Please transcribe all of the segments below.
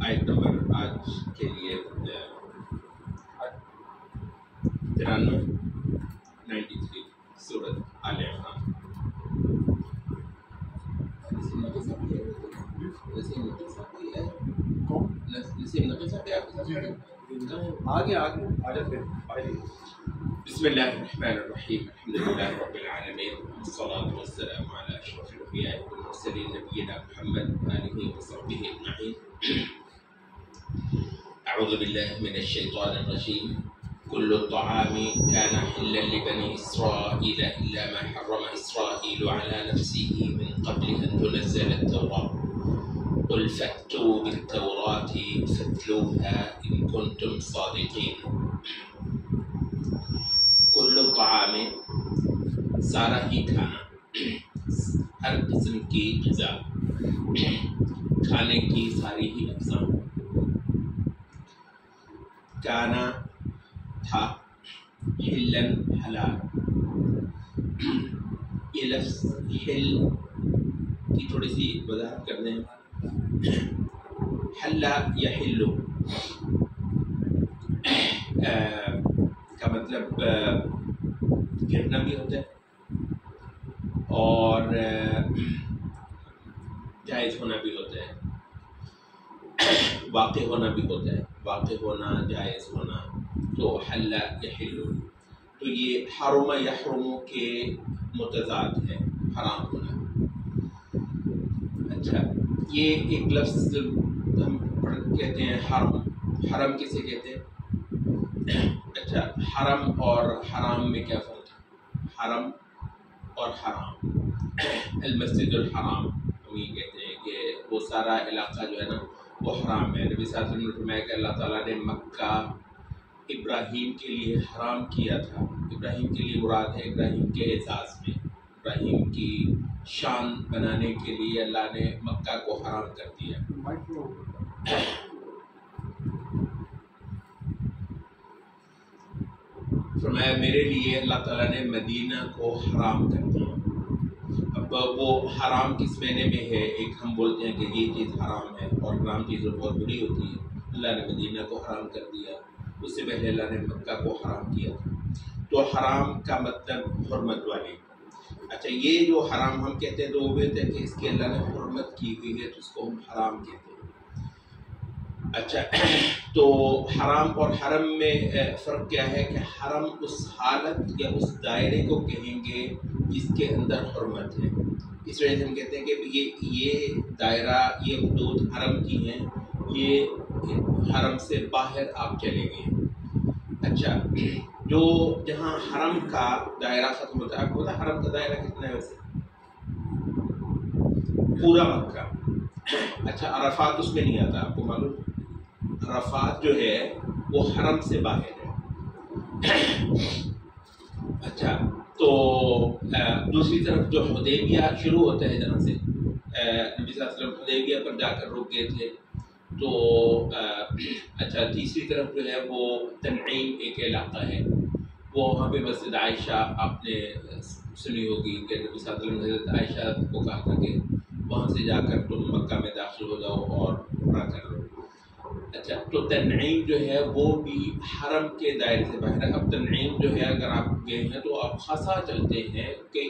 آیت نمبر آج کے لیے 93 سورۃ آل عمران۔ بسم اللہ الرحمن الرحیم، الحمد للہ رب العالمین، والصلاة والسلام علی اشرف الانبیاء والمرسلین نبینا محمد وآلہ وصحبہ اجمعین۔ اعوذ باللہ من الشیطان الرجیم۔ كل الطعام كان حلا لبني إسرائيل إلا ما حرم إسرائيل على نفسه من قبل أن تنزل التوراة قل فأتوا بالتوراة فاتلوها إن كنتم صادقين۔ كل الطعام سارا ہی کھانا، ہر قسم کی غذا، کھانے کی ساری ہی اقسام، کانا تھا، حلن حلال۔ یہ لفظ حل کی تھوڑی سی وضاحت کر دیں۔ حلا یا حلو کا مطلب گرنا بھی ہوتا ہے اور جائز ہونا بھی ہوتا ہے، واقع ہونا بھی ہوتا ہے، واقع ہونا، جائز ہونا، تو حلا یحل، تو یہ حرم یحرم کے متضاد ہے، حرام ہونا۔ اچھا، یہ ایک لفظ ہم کہتے ہیں حرم، حرم کسے کہتے ہیں؟ اچھا، حرم اور حرام میں کیا فرق ہے؟ حرم اور حرام، المسجد الحرام ہم یہ کہتے ہیں کہ وہ سارا علاقہ جو ہے نا وہ حرام ہے۔ نبی صلی اللہ علیہ وسلم نے فرمایا کہ اللہ تعالیٰ نے مکہ ابراہیم کے لیے حرام کیا تھا۔ ابراہیم کے لیے مراد ہے ابراہیم کے اعزاز میں، ابراہیم کی شان بنانے کے لیے اللہ نے مکہ کو حرام کر دیا۔ فرمایا میرے لیے اللہ تعالیٰ نے مدینہ کو حرام کر دیا۔ اب وہ حرام کس معنی میں ہے؟ ایک ہم بولتے ہیں کہ یہ چیز حرام ہے اور حرام چیزیں بہت بری ہوتی ہے، اللہ نے مدینہ کو حرام کر دیا، اس سے پہلے اللہ نے مکہ کو حرام کیا تھا۔ تو حرام کا مطلب حرمت والی۔ اچھا، یہ جو حرام ہم کہتے ہیں تو وہ کہتے ہیں کہ اس کی اللہ نے حرمت کی ہوئی ہے تو اس کو ہم حرام کہتے ہیں۔ اچھا، تو حرام اور حرم میں فرق کیا ہے کہ حرم اس حالت یا اس دائرے کو کہیں گے جس کے اندر حرمت ہے۔ اس وجہ سے ہم کہتے ہیں کہ یہ دائرہ، یہ حدود حرم کی ہیں، یہ حرم سے باہر آپ چلے گئے۔ اچھا، جو جہاں حرم کا دائرہ ختم ہوتا ہے، آپ کو پتا حرم کا دائرہ کتنا ہے ویسے؟ پورا مکہ۔ اچھا، عرفات اس میں نہیں آتا، آپ کو معلوم؟ عرفات جو ہے وہ حرم سے باہر ہے۔ اچھا، تو دوسری طرف جو حدیبیہ شروع ہوتا ہے جہاں سے نبی صلی اللہ علیہ وسلم حدیبیہ پر جا کر رک گئے تھے، تو اچھا تیسری طرف جو ہے وہ تنعیم ایک علاقہ ہے، وہ وہاں پہ مسجد عائشہ آپ نے سنی ہوگی کہ نبی صلی اللہ علیہ وسلم نے حضرت عائشہ کو کہا تھا کہ وہاں سے جا کر تم مکہ میں داخل ہو جاؤ اور عمرہ کر لو۔ اچھا، تو تنعیم جو ہے وہ بھی حرم کے دائرے سے باہر ہے۔ اب تنعیم جو ہے اگر آپ گئے ہیں تو آپ خاصا چلتے ہیں، کئی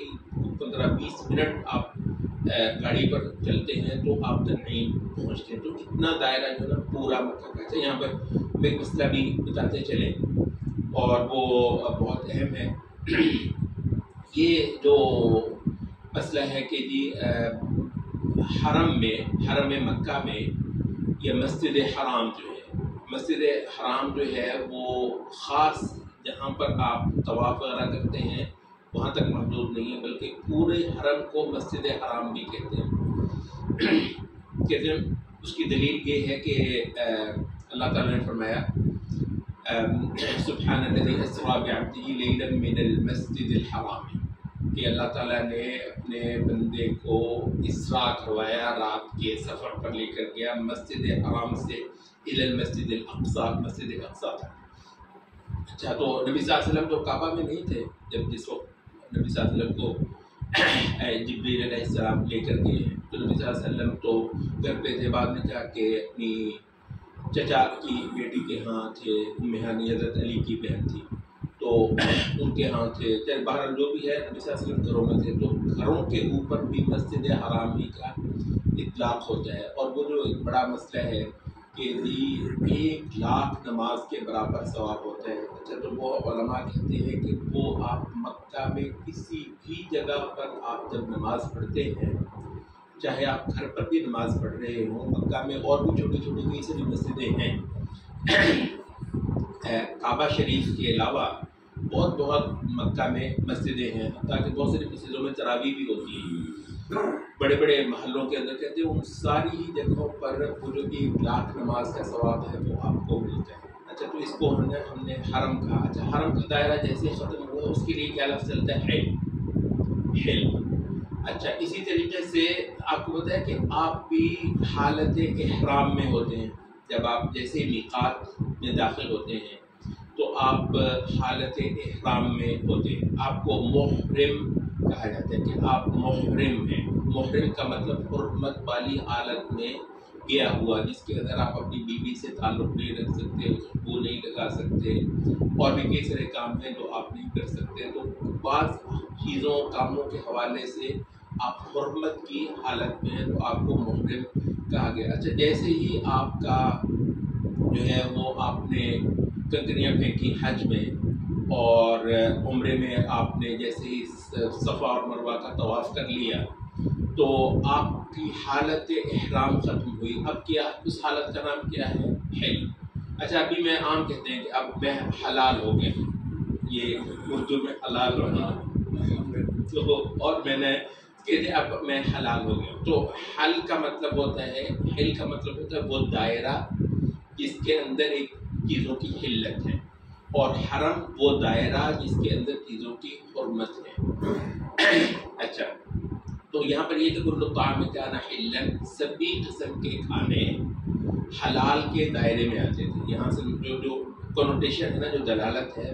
15-20 منٹ آپ گاڑی پر چلتے ہیں تو آپ تنعیم پہنچتے ہیں۔ تو اتنا دائرہ جو ہے نا پورا مکہ کا۔ اچھا، یہاں پر ایک مسئلہ بھی بتاتے چلیں اور وہ بہت اہم ہے۔ یہ جو مسئلہ ہے کہ جی حرم مکہ میں یہ مسجد حرام جو ہے، مسجد حرام جو ہے وہ خاص جہاں پر آپ طواف وغیرہ کرتے ہیں وہاں تک محدود نہیں ہے، بلکہ پورے حرم کو مسجد حرام بھی کہتے ہیں۔ اس کی دلیل یہ ہے کہ اللہ تعالیٰ نے فرمایا سبحان الذی اسری بعبدہ لیلا من المسجد الحرام، کہ اللہ تعالیٰ نے اپنے بندے کو اسراء کروایا، رات کے سفر پر لے کر گیا مسجد حرام سے الی المسجد الاقصی، مسجد اقصی تک۔ اچھا، تو نبی صلی اللہ علیہ وسلم تو کعبہ میں نہیں تھے جب جس وقت نبی صلی اللہ علیہ وسلم کو جبریل علیہ السلام لے کر گئے ہیں. تو نبی صلی اللہ علیہ وسلم تو گھر پہ تھے. بعد میں جا کے اپنی چچا کی بیٹی کے ہاں تھے. ام ہانی حضرت علی کی بہن تھی تو ان کے ہاں تھے. چاہے بہرحال جو بھی ہے نبی صلی اللہ علیہ وسلم گھروں میں تھے. تو گھروں کے اوپر بھی مسجد حرام ہی کا اطلاق ہوتا ہے. اور وہ جو ایک بڑا مسئلہ ہے کہ 1,00,000 نماز کے برابر ثواب ہوتا ہے. اچھا تو وہ علماء کہتے ہیں کہ وہ آپ مکہ میں کسی بھی جگہ پر آپ جب نماز پڑھتے ہیں, چاہے آپ گھر پر بھی نماز پڑھ رہے ہوں, مکہ میں اور بھی چھوٹی چھوٹی کئی ساری مسجدیں ہیں کعبہ شریف کے علاوہ بہت مکہ میں مسجدیں ہیں, تاکہ بہت ساری مسجدوں میں تراویح بھی ہوتی ہیں بڑے بڑے محلوں کے اندر. کہتے ہیں ان ساری ہی جگہوں پر وہ جو 1,00,000 نماز کا ثواب ہے وہ آپ کو ملتا ہے. اچھا تو اس کو ہم نے حرم کہا. اچھا حرم کا دائرہ جیسے ختم ہوا اس کے لیے کیا لفظ چلتا ہے؟ حل. اچھا اسی طریقے سے آپ کو پتہ ہے کہ آپ بھی حالت احرام میں ہوتے ہیں. جب آپ جیسے میقات میں داخل ہوتے ہیں تو آپ حالت احرام میں ہوتے ہیں. آپ کو محرم کہا جاتا ہے کہ آپ محرم ہیں. محرم کا مطلب حرمت والی حالت میں گیا ہوا, جس کے اندر آپ اپنی بیوی سے تعلق نہیں رکھ سکتے, خوشبو نہیں لگا سکتے, اور بھی کئی سارے کام ہیں جو آپ نہیں کر سکتے. تو بعض چیزوں کاموں کے حوالے سے آپ حرمت کی حالت میں ہیں تو آپ کو محرم کہا گیا. اچھا جیسے ہی آپ کا جو ہے وہ آپ نے کنکریاں پھینکی حج میں اور عمرے میں آپ نے جیسے ہی صفا اور مروہ کا طواف کر لیا تو آپ کی حالت احرام ختم ہوئی. اب کیا اس حالت کا نام کیا ہے؟ حل. اچھا ابھی میں عام کہتے ہیں کہ اب میں حلال ہو گیا, یہ اردو میں حلال ہونا, تو اور میں نے کہتے اب میں حلال ہو گیا. تو حل کا مطلب ہوتا ہے, حل کا مطلب ہوتا ہے وہ دائرہ جس کے اندر ایک چیزوں کی حلت ہے, اور حرم وہ دائرہ جس کے اندر چیزوں کی حرمت ہے. اچھا تو یہاں پر یہ کہ کل طعام کان حلا, سبھی قسم کے کھانے حلال کے دائرے میں آتے تھے. یہاں سے جو کنوٹیشن ہے نا, جو دلالت ہے,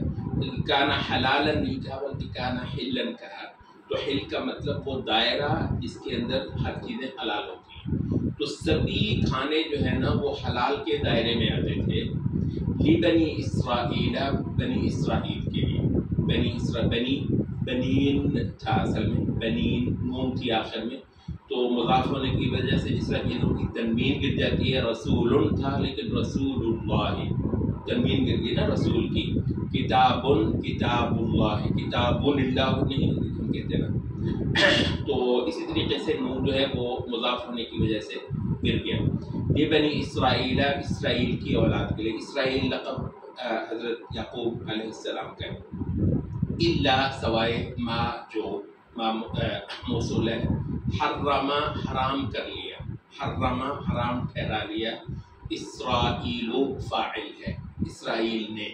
کان حلالا نہیں کہا بلکہ کان حلا کہا. تو حل کا مطلب وہ دائرہ جس کے اندر ہر چیزیں حلال ہوتی ہیں. تو سبھی کھانے جو ہے نا وہ حلال کے دائرے میں آتے تھے. بنی اسرائیل, بنی اسرائیل کے لیے. بنین تھا اصل میں, بنین نون تھی آخر میں, تو مضاف ہونے کی وجہ سے جس طرح چیزوں کی تنوین گر جاتی ہے. رسول تھا لیکن رسول اللہ تنوین گر گئی نا رسول کی. کتاب اللہ, کتاب اللہ نہیں ہم کہتے ہیں نا, تو اسی طریقے سے نون جو ہے وہ مضاف ہونے کی وجہ سے گر گیا. یہ بنی اسرائیل, اسرائیل کی اولاد کے لیے. اسرائیل لقب حضرت یعقوب علیہ السلام کا ہے. اللہ سوائے ما جو ما موصول ہے, حرم حرام کر لیا, حرم حرام ٹھہرا لیا. اسرائیل فاعل ہے, اسرائیل نے,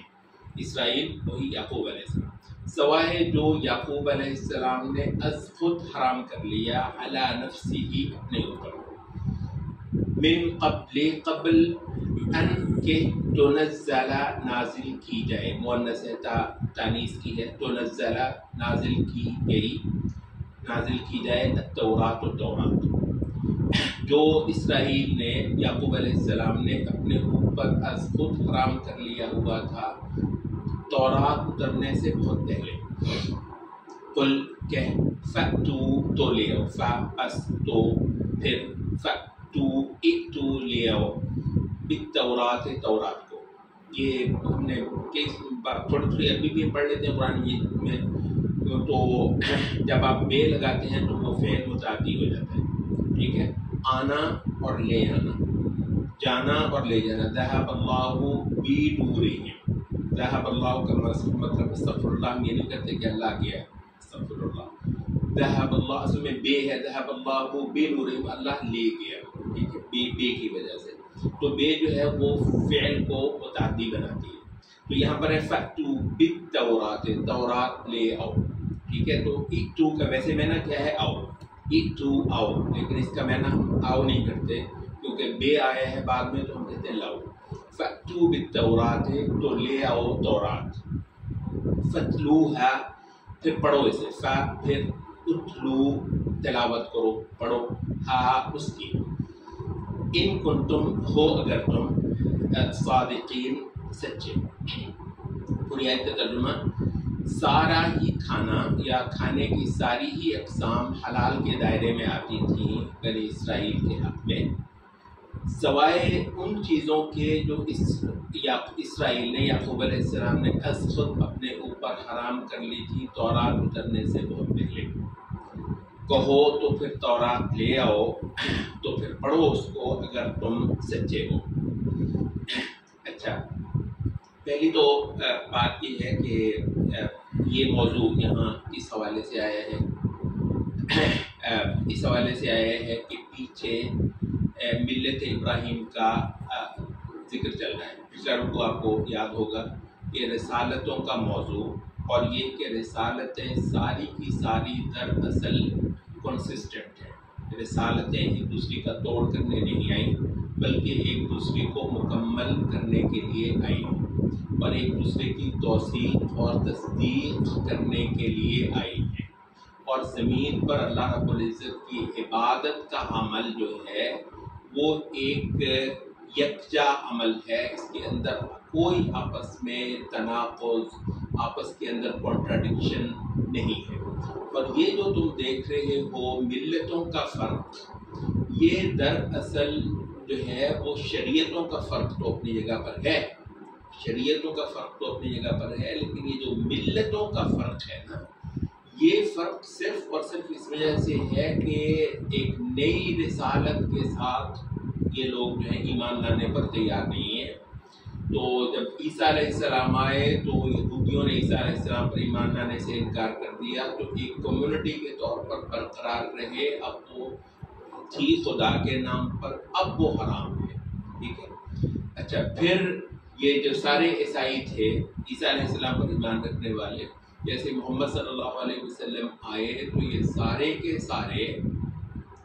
اسرائیل وہی یعقوب علیہ السلام, سوائے جو یعقوب علیہ السلام نے از خود حرام کر لیا, علی نفسی ہی اپنے اوپر, من قبل ان کے تنزل نازل کی جائے, مؤنث ہے تانیث کی ہے, تنزل نازل کی گئی, نازل کی جائے التورات, التورات جو اسرائیل نے یعقوب علیہ السلام نے اپنے اوپر از خود حرام کر لیا ہوا تھا تورات اترنے سے بہت پہلے. قل کہ فأتو تو لے آؤ, فأس تو پھر فأتو اتو لے آؤ بالتورات, تورات کو. یہ ہم نے تھوڑی تھوڑی عربی بھی پڑھ لیتے ہیں قرآن میں, تو جب آپ بے لگاتے ہیں تو وہ فعل متعدی ہو جاتا ہے. ٹھیک ہے, آنا اور لے آنا, جانا اور لے جانا. ذهب اللہ بنورہم, ذهب اللہ کا مطلب استغفر اللہ ہم یہ نہیں کرتے کہ اللہ گیا, استغفر اللہ. ذهب اللہ اصل میں بے ہے, ذهب اللہ بنورہم, اللہ لے گیا. ٹھیک ہے, بے کی وجہ سے, تو بے جو ہے وہ فعل کو متعدی بناتی ہے. تو یہاں پر ہے فأتو بالتورات, تورات لے آؤ. ٹھیک ہے, تو اتو کا ویسے معنی کیا ہے؟ آؤ, اتو آؤ, لیکن اس کا معنی ہم آؤ نہیں کرتے کیونکہ بے آیا ہے بعد میں, تو ہم کہتے ہیں لاؤ. فأتو بالتورات, تو لے آؤ تورات. فتلوہا, پھر پڑھو اسے, فا پھر اتلو تلاوت کرو، پڑھو، ہاں اس کی، ان کنتم ہو اگر تم صادقین سچے۔ پوری آیت کا ترجمہ، سارا ہی کھانا یا کھانے کی ساری ہی اقسام حلال کے دائرے میں آتی تھیں بنی اسرائیل کے حق میں، سوائے ان چیزوں کے جو اسرائیل نے، یعقوب علیہ السلام نے از خود اپنے اوپر حرام کر لی تھی تورات اترنے سے بہت پہلے۔ کہو تو پھر تورات لے آؤ، تو پھر پڑھو اس کو اگر تم سچے ہو۔ اچھا، پہلی تو بات یہ ہے کہ یہ موضوع یہاں اس حوالے سے آیا ہے، اس حوالے سے آیا ہے کہ پیچھے ملت ابراہیم کا ذکر چل رہا ہے۔ پچھلا رکوع آپ کو یاد ہوگا کہ رسالتوں کا موضوع، اور یہ کہ رسالتیں ساری کی ساری دراصل کنسسٹنٹ ہیں، رسالتیں ایک دوسری کا توڑ کرنے نہیں آئیں بلکہ ایک دوسرے کو مکمل کرنے کے لیے آئی اور ایک دوسرے کی توثیق اور تصدیق کرنے کے لیے آئی ہیں، اور زمین پر اللہ رب العزت کی عبادت کا عمل جو ہے وہ ایک یکجا عمل ہے، اس کے اندر کوئی آپس میں تناقض، آپس کے اندر کنٹراڈکشن نہیں ہے۔ اور یہ جو تم دیکھ رہے ہو ملتوں کا فرق، یہ دراصل جو ہے وہ شریعتوں کا فرق تو اپنی جگہ پر ہے، شریعتوں کا فرق تو اپنی جگہ پر ہے، لیکن یہ جو ملتوں کا فرق ہے نا، یہ فرق صرف اور صرف اس وجہ سے ہے کہ ایک نئی رسالت کے ساتھ یہ لوگ جو ہیں ایمان لانے پر تیار نہیں ہیں۔ تو جب عیسیٰ علیہ السلام آئے تو یہودیوں نے عیسیٰ علیہ السلام پر ایمان لانے سے انکار کر دیا، تو ایک کمیونٹی کے طور پر برقرار رہے، اب وہ تھی خدا کے نام پر، اب وہ حرام ہے، ٹھیک ہے۔ اچھا، پھر یہ جو سارے عیسائی تھے عیسیٰ علیہ السلام پر ایمان رکھنے والے، جیسے محمد صلی اللہ علیہ وسلم آئے تو یہ سارے کے سارے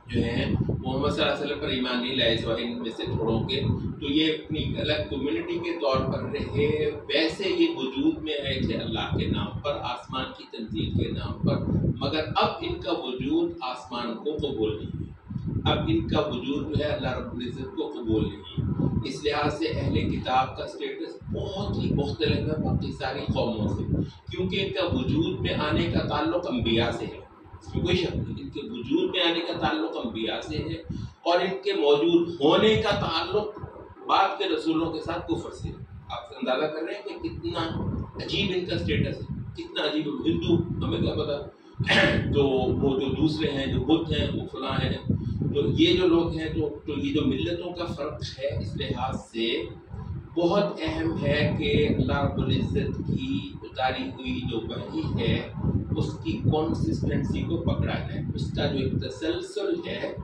جو ہیں محمد صلی اللہ علیہ وسلم پر ایمان نہیں لائے سوائے ان میں سے تھوڑوں کے، تو یہ اپنی الگ کمیونٹی کے طور پر رہے، ویسے یہ وجود میں آئے تھے اللہ کے نام پر، آسمان کی تنزیل کے نام پر، مگر اب ان کا وجود آسمان کو قبول نہیں ہے، اب ان کا وجود جو ہے اللہ رب العزت کو قبول نہیں ہے۔ اس لحاظ سے اہل کتاب کا سٹیٹس بہت ہی مختلف ہے باقی ساری قوموں سے، کیونکہ ان کا وجود میں آنے کا تعلق انبیاء سے ہے، اس میں کوئی شک نہیں، ان کے وجود میں آنے کا تعلق انبیاء سے ہے، اور ان کے موجود ہونے کا تعلق بعد کے رسولوں کے ساتھ کفر سے ہے۔ آپ اندازہ کر رہے ہیں کہ کتنا عجیب ان کا سٹیٹس ہے، کتنا عجیب۔ ہندو ہمیں کیا پتا، تو وہ جو دوسرے ہیں جو بدھ ہیں وہ فلاں ہیں، تو یہ جو لوگ ہیں تو یہ جو ملتوں کا فرق ہے اس لحاظ سے بہت اہم ہے کہ اللہ رب العزت کی اتاری ہوئی جو وحی ہے اس کی کنسسٹنسی کو پکڑا جائے، اس کا جو ایک تسلسل ہے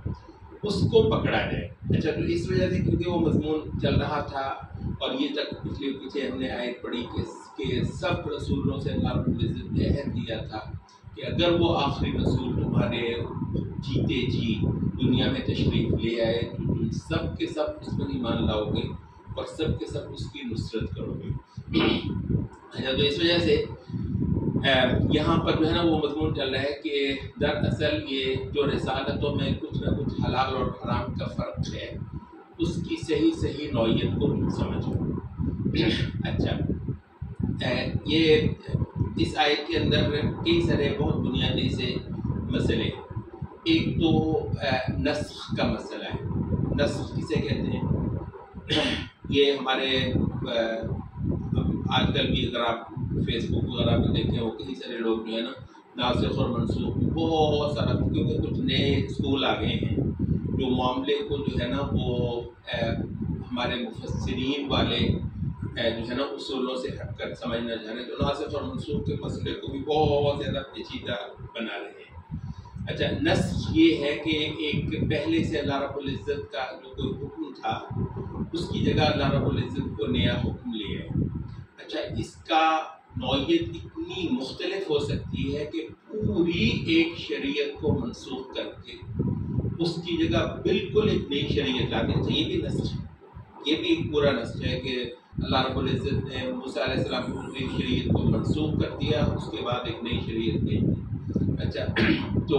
اس کو پکڑا جائے۔ اچھا، تو اس وجہ سے کیونکہ وہ مضمون چل رہا تھا اور یہ تک پچھلے پیچھے ہم نے آیت پڑھی کہ سب رسولوں سے اللہ رب العزت نے عہد دیا تھا کہ اگر وہ آخری رسول تمہارے جیتے جی دنیا میں تشریف لے آئے تو تم سب کے سب اس پر ایمان لاؤ گے اور سب کے سب اس کی نصرت کرو گے۔ اچھا، تو اس وجہ سے یہاں پر جو ہے نا وہ مضمون چل رہا ہے کہ دراصل یہ جو رسالتوں میں کچھ نہ کچھ حلال اور حرام کا فرق ہے اس کی صحیح نوعیت کو تم سمجھو۔ اچھا، یہ اس آیت کے اندر کئی سارے بہت بنیادی سے مسئلے ہیں۔ ایک تو نسخ کا مسئلہ ہے، نسخ کسے کہتے ہیں؟ یہ ہمارے آج کل بھی اگر آپ فیس بک وغیرہ پہ دیکھیں وہ کئی سارے لوگ جو ہے نا ناسخ اور منسوخ بہت سارا، کیونکہ کچھ نئے اسکول آ گئے ہیں جو معاملے کو جو ہے نا وہ ہمارے مفسرین والے جو ہے نا اصولوں سے ہٹ کر سمجھنا چاہ رہے ہیں، تو ناسخ اور منسوخ کے مسئلے کو بھی بہت زیادہ پیچیدہ بنا رہے ہیں۔ اچھا، نسخ یہ ہے کہ ایک پہلے سے اللہ رب العزت کا جو کوئی حکم تھا اس کی جگہ اللہ رب العزت کو نیا حکم لیا ہے۔ اچھا، اس کا نوعیت اتنی مختلف ہو سکتی ہے کہ پوری ایک شریعت کو منسوخ کر کے اس کی جگہ بالکل ایک نئی شریعت لا دیں۔ یہ بھی نسخ ہے، یہ بھی ایک پورا نسخ ہے کہ اللہ رب العزت نے موسیٰ علیہ السلام کی پوری شریعت کو منسوخ کر دیا، اس کے بعد ایک نئی شریعت بھیج دی۔ اچھا تو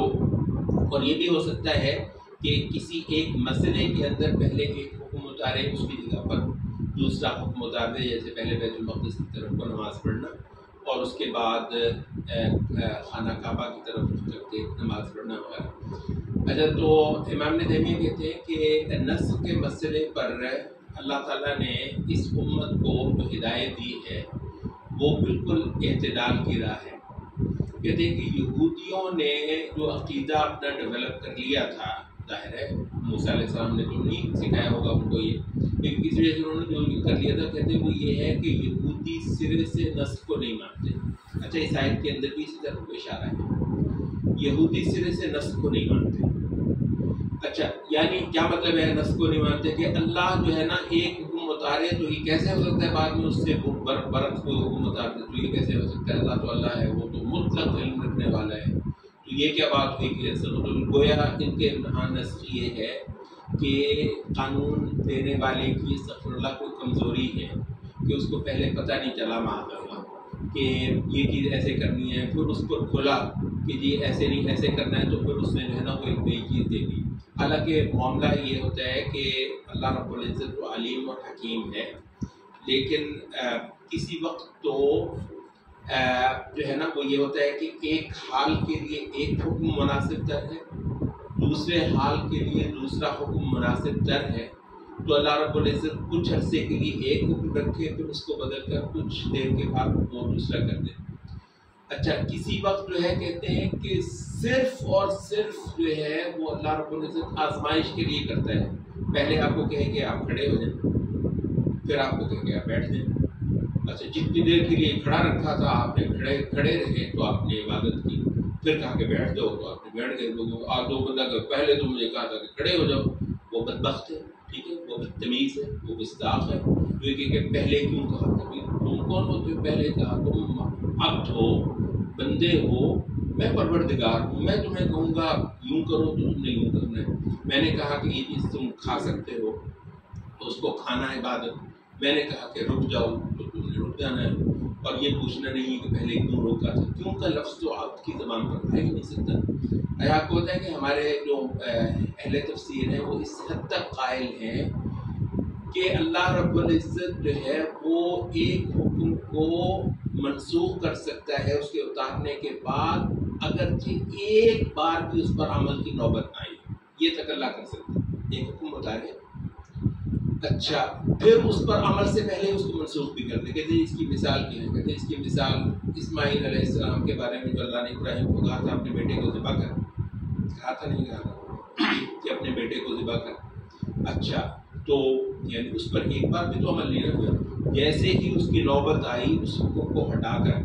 اور یہ بھی ہو سکتا ہے کہ کسی ایک مسئلے کے اندر پہلے ایک حکم اتارے اس کی جگہ پر دوسرا حکم اتار دے، جیسے پہلے بیت المقدس کی طرف کو نماز پڑھنا اور اس کے بعد خانہ کعبہ کی طرف کر کے نماز پڑھنا وغیرہ۔ اچھا تو امام ابن تیمیہ کہتے ہیں کہ نسخ کے مسئلے پر اللہ تعالیٰ نے اس امت کو جو ہدایت دی ہے وہ بالکل اعتدال کی راہ ہے۔ کہتے ہیں کہ یہودیوں نے جو عقیدہ اپنا ڈیولپ کر لیا تھا، ظاہر ہے موسیٰ علیہ السلام نے تو نہیں سکھایا ہوگا ان کو یہ، لیکن کسی وجہ سے انہوں نے جو کر لیا تھا، کہتے ہیں وہ یہ ہے کہ یہودی سرے سے نسخ کو نہیں مانتے۔ اچھا اس آیت کے اندر بھی اسی طرح کو اشارہ ہے، یہودی سرے سے نسخ کو نہیں مانتے۔ اچھا یعنی کیا مطلب ہے نسخ کو نہیں مانتے؟ کہ اللہ جو ہے نا ایک حکم اتارے تو یہ کیسے ہو سکتا ہے بعد میں اس سے برعکس کوئی حکم اتار دے، تو یہ کیسے ہو سکتا ہے؟ اللہ تو اللہ ہے، وہ تو مطلق علم رکھنے والا ہے، تو یہ کیا بات ہوئی کہ گویا ان کے امتحان نسخ یہ ہے کہ قانون دینے والے کی استغفر اللہ کوئی کمزوری ہے کہ اس کو پہلے پتہ نہیں چلا معاذ اللہ کہ یہ چیز ایسے کرنی ہے، پھر اس پر کھلا کہ جی ایسے نہیں ایسے کرنا ہے، تو پھر اس نے جو ہے نا وہ ایک نئی چیز دے دی۔ حالانکہ معاملہ یہ ہوتا ہے کہ اللہ رب العزت تو علیم اور حکیم ہے، لیکن کسی وقت تو جو ہے نا وہ یہ ہوتا ہے کہ ایک حال کے لیے ایک حکم مناسب تر ہے، دوسرے حال کے لیے دوسرا حکم مناسب تر ہے، تو اللہ رب العزت کچھ عرصے کے لیے ایک حکم رکھے پھر اس کو بدل کر کچھ دیر کے بعد وہ دوسرا کر دے۔ اچھا کسی وقت جو ہے کہتے ہیں کہ صرف اور صرف جو ہے وہ اللہ رب العزت آزمائش کے لیے کرتا ہے، پہلے آپ کو کہے کہ آپ کھڑے ہو جائیں، پھر آپ کو کہے کہ آپ بیٹھ جائیں۔ اچھا جتنی دیر کے لیے کھڑا رکھا تھا آپ نے کھڑے رہے تو آپ نے عبادت کی، پھر کہا کہ بیٹھ جاؤ تو آپ نے بیٹھ گئے۔ آج دو بندہ پہلے تو مجھے کہا تھا کہ کھڑے ہو جاؤ، وہ بدبخت ہے، ٹھیک ہے، وہ بدتمیز ہے، وہ گستاخ ہے، جو کہ پہلے کیوں کہا تھا؟ تم کون ہوتے ہو پہلے کہا؟ تم عبد ہو، بندے ہو، میں پروردگار ہوں، میں تمہیں کہوں گا یوں کرو تو تم نے یوں کرنا ہے۔ میں نے کہا کہ یہ چیز تم کھا سکتے ہو تو اس کو کھانا عبادت، میں نے کہا کہ رک جاؤ تو تم نے رک جانا ہے، اور یہ پوچھنا نہیں کہ پہلے کیوں روکا تھا۔ کیوں کا لفظ تو آپ کی زبان پر آ ہی نہیں سکتا۔ آپ کو ہوتا ہے کہ ہمارے جو اہل تفسیر ہیں وہ اس حد تک قائل ہیں کہ اللہ رب العزت جو ہے وہ ایک حکم کو منسوخ کر سکتا ہے اس کے اتارنے کے بعد، اگرچہ ایک بار بھی اس پر عمل کی نوبت نہ آئی، یہ تک اللہ کر سکتا ہے، ایک حکم اتارے اچھا پھر اس پر عمل سے پہلے اس کو منسوخ بھی کر دے۔ کہتے ہیں اس کی مثال کیا ہے؟ کہتے ہیں اس کی مثال اسماعیل علیہ السلام کے بارے میں جو اللہ نے ابراہیم کو کہا تھا اپنے بیٹے کو ذبح کر، کہا تھا نہیں کہا تھا کہ اپنے بیٹے کو ذبح کر؟ اچھا تو یعنی اس پر ایک بار بھی تو عمل نہیں ہوا، جیسے ہی اس کی نوبت آئی اس حکم کو ہٹا کر